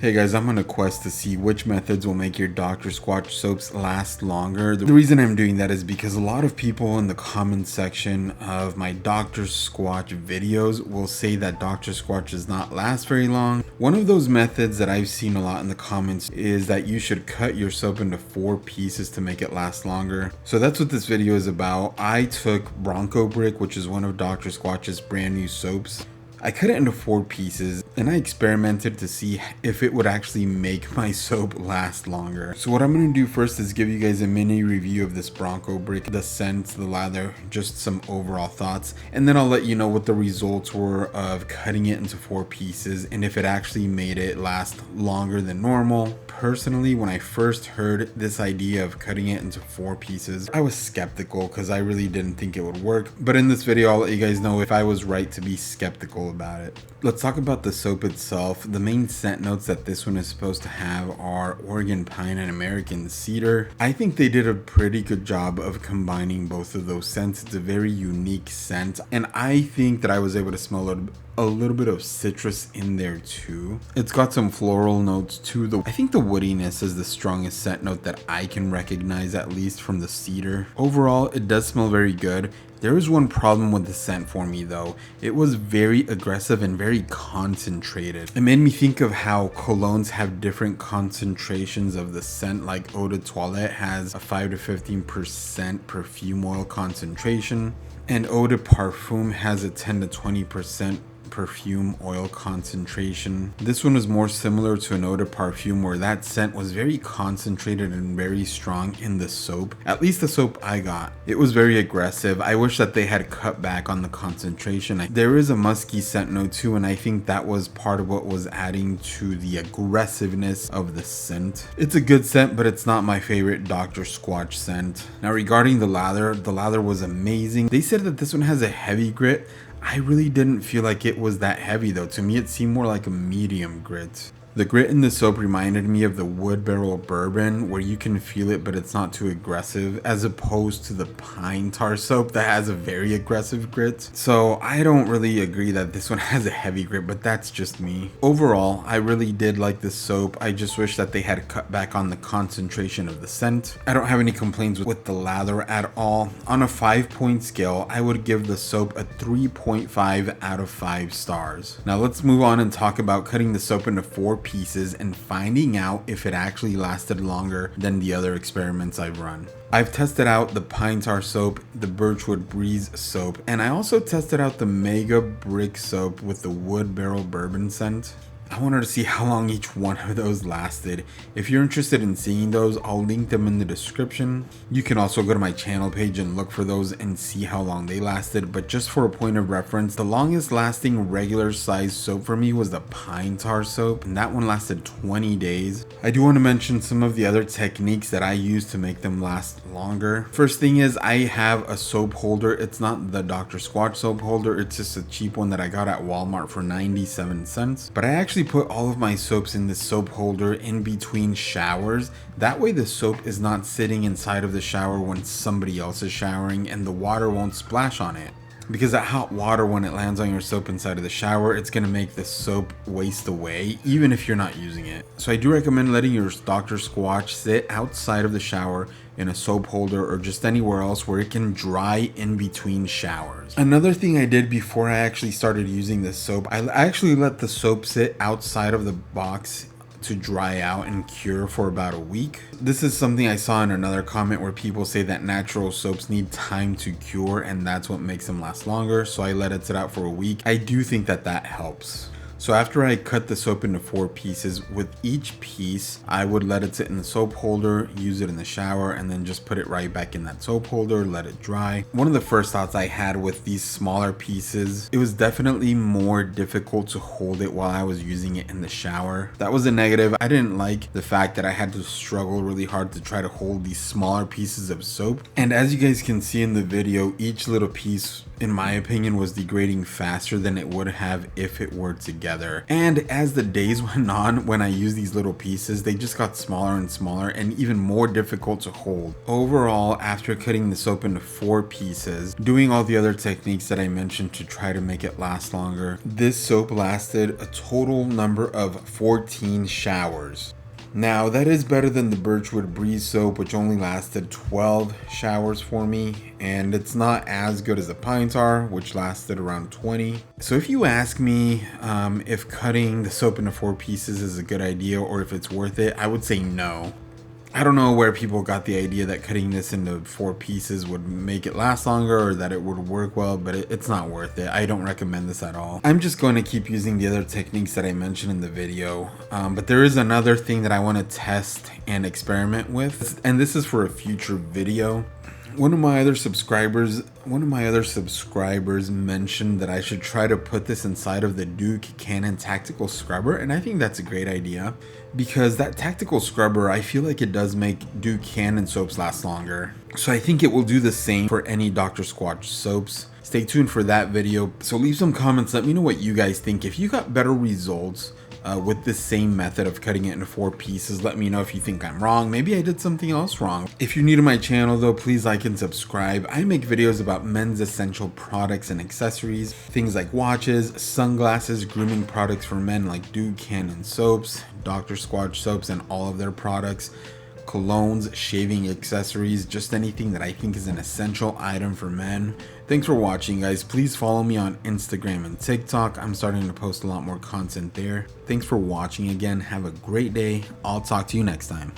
Hey guys, I'm on a quest to see which methods will make your Dr. Squatch soaps last longer. The reason I'm doing that is because a lot of people in the comment section of my Dr. Squatch videos will say that Dr. Squatch does not last very long. One of those methods that I've seen a lot in the comments is that you should cut your soap into 4 pieces to make it last longer. So that's what this video is about. I took Bronco Bricc, which is one of Dr. Squatch's brand new soaps. I cut it into 4 pieces and I experimented to see if it would actually make my soap last longer. So what I'm going to do first is give you guys a mini review of this Bronco Bricc, the scent, the lather, just some overall thoughts. And then I'll let you know what the results were of cutting it into 4 pieces and if it actually made it last longer than normal. Personally, when I first heard this idea of cutting it into 4 pieces, I was skeptical because I really didn't think it would work. But in this video, I'll let you guys know if I was right to be skeptical about it. Let's talk about the soap itself. The main scent notes that this one is supposed to have are Oregon pine and American cedar. I think they did a pretty good job of combining both of those scents. It's a very unique scent, and I think that I was able to smell a little bit of citrus in there too. It's got some floral notes too. I think the woodiness is the strongest scent note that I can recognize, at least from the cedar. Overall, it does smell very good. There is one problem with the scent for me though. It was very aggressive and very concentrated. It made me think of how colognes have different concentrations of the scent, like Eau de Toilette has a 5 to 15% perfume oil concentration, and Eau de Parfum has a 10 to 20% perfume oil concentration. This one was more similar to an Eau de Parfum, where that scent was very concentrated and very strong in the soap. At least the soap I got. It was very aggressive. I wish that they had cut back on the concentration. There is a musky scent note too, and I think that was part of what was adding to the aggressiveness of the scent. It's a good scent, but it's not my favorite Dr. Squatch scent. Now regarding the lather was amazing. They said that this one has a heavy grit. I really didn't feel like it was that heavy though. To me, it seemed more like a medium grit. The grit in the soap reminded me of the wood barrel bourbon, where you can feel it but it's not too aggressive, as opposed to the pine tar soap that has a very aggressive grit. So I don't really agree that this one has a heavy grit, but that's just me. Overall, I really did like this soap. I just wish that they had cut back on the concentration of the scent. I don't have any complaints with the lather at all. On a 5-point scale, I would give the soap a 3.5 out of 5 stars. Now let's move on and talk about cutting the soap into 4 pieces and finding out if it actually lasted longer than the other experiments I've run. I've tested out the pine tar soap, the birchwood breeze soap, and I also tested out the mega brick soap with the wood barrel bourbon scent. I wanted to see how long each one of those lasted. If you're interested in seeing those, I'll link them in the description. You can also go to my channel page and look for those and see how long they lasted. But just for a point of reference, the longest lasting regular size soap for me was the pine tar soap, and that one lasted 20 days. I do want to mention some of the other techniques that I use to make them last longer. First thing is, I have a soap holder. It's not the Dr. Squatch soap holder. It's just a cheap one that I got at Walmart for 97 cents. But I actually put all of my soaps in this soap holder in between showers. That way the soap is not sitting inside of the shower when somebody else is showering, and the water won't splash on it. Because that hot water, when it lands on your soap inside of the shower, it's going to make the soap waste away, even if you're not using it. So I do recommend letting your Dr. Squatch sit outside of the shower in a soap holder or just anywhere else where it can dry in between showers. Another thing I did before I actually started using this soap, I actually let the soap sit outside of the box to dry out and cure for about a week. This is something I saw in another comment where people say that natural soaps need time to cure and that's what makes them last longer. So I let it sit out for a week. I do think that that helps. So after I cut the soap into 4 pieces, with each piece, I would let it sit in the soap holder, use it in the shower, and then just put it right back in that soap holder, let it dry. One of the first thoughts I had with these smaller pieces, it was definitely more difficult to hold it while I was using it in the shower. That was a negative. I didn't like the fact that I had to struggle really hard to try to hold these smaller pieces of soap. And as you guys can see in the video, each little piece in my opinion, was degrading faster than it would have if it were together. And as the days went on, when I used these little pieces, they just got smaller and smaller and even more difficult to hold. Overall, after cutting the soap into 4 pieces, doing all the other techniques that I mentioned to try to make it last longer, this soap lasted a total number of 14 showers. Now, that is better than the Birchwood Breeze soap, which only lasted 12 showers for me, and it's not as good as the Pine Tar, which lasted around 20. So if you ask me if cutting the soap into 4 pieces is a good idea or if it's worth it, I would say no. I don't know where people got the idea that cutting this into 4 pieces would make it last longer or that it would work well, but it's not worth it. I don't recommend this at all. I'm just going to keep using the other techniques that I mentioned in the video, but there is another thing that I want to test and experiment with, and this is for a future video. One of my other subscribers mentioned that I should try to put this inside of the Duke Cannon Tactical Scrubber, and I think that's a great idea because that tactical scrubber, I feel like it does make Duke Cannon soaps last longer. So I think it will do the same for any Dr. Squatch soaps. Stay tuned for that video. So leave some comments, let me know what you guys think. If you got better results with this same method of cutting it into 4 pieces, let me know if you think I'm wrong. Maybe I did something else wrong. If you're new to my channel though, please like and subscribe. I make videos about men's essential products and accessories, things like watches, sunglasses, grooming products for men like Duke Cannon soaps, Dr. Squatch soaps and all of their products, colognes, shaving accessories, just anything that I think is an essential item for men. Thanks for watching, guys. Please follow me on Instagram and TikTok. I'm starting to post a lot more content there. Thanks for watching again. Have a great day. I'll talk to you next time.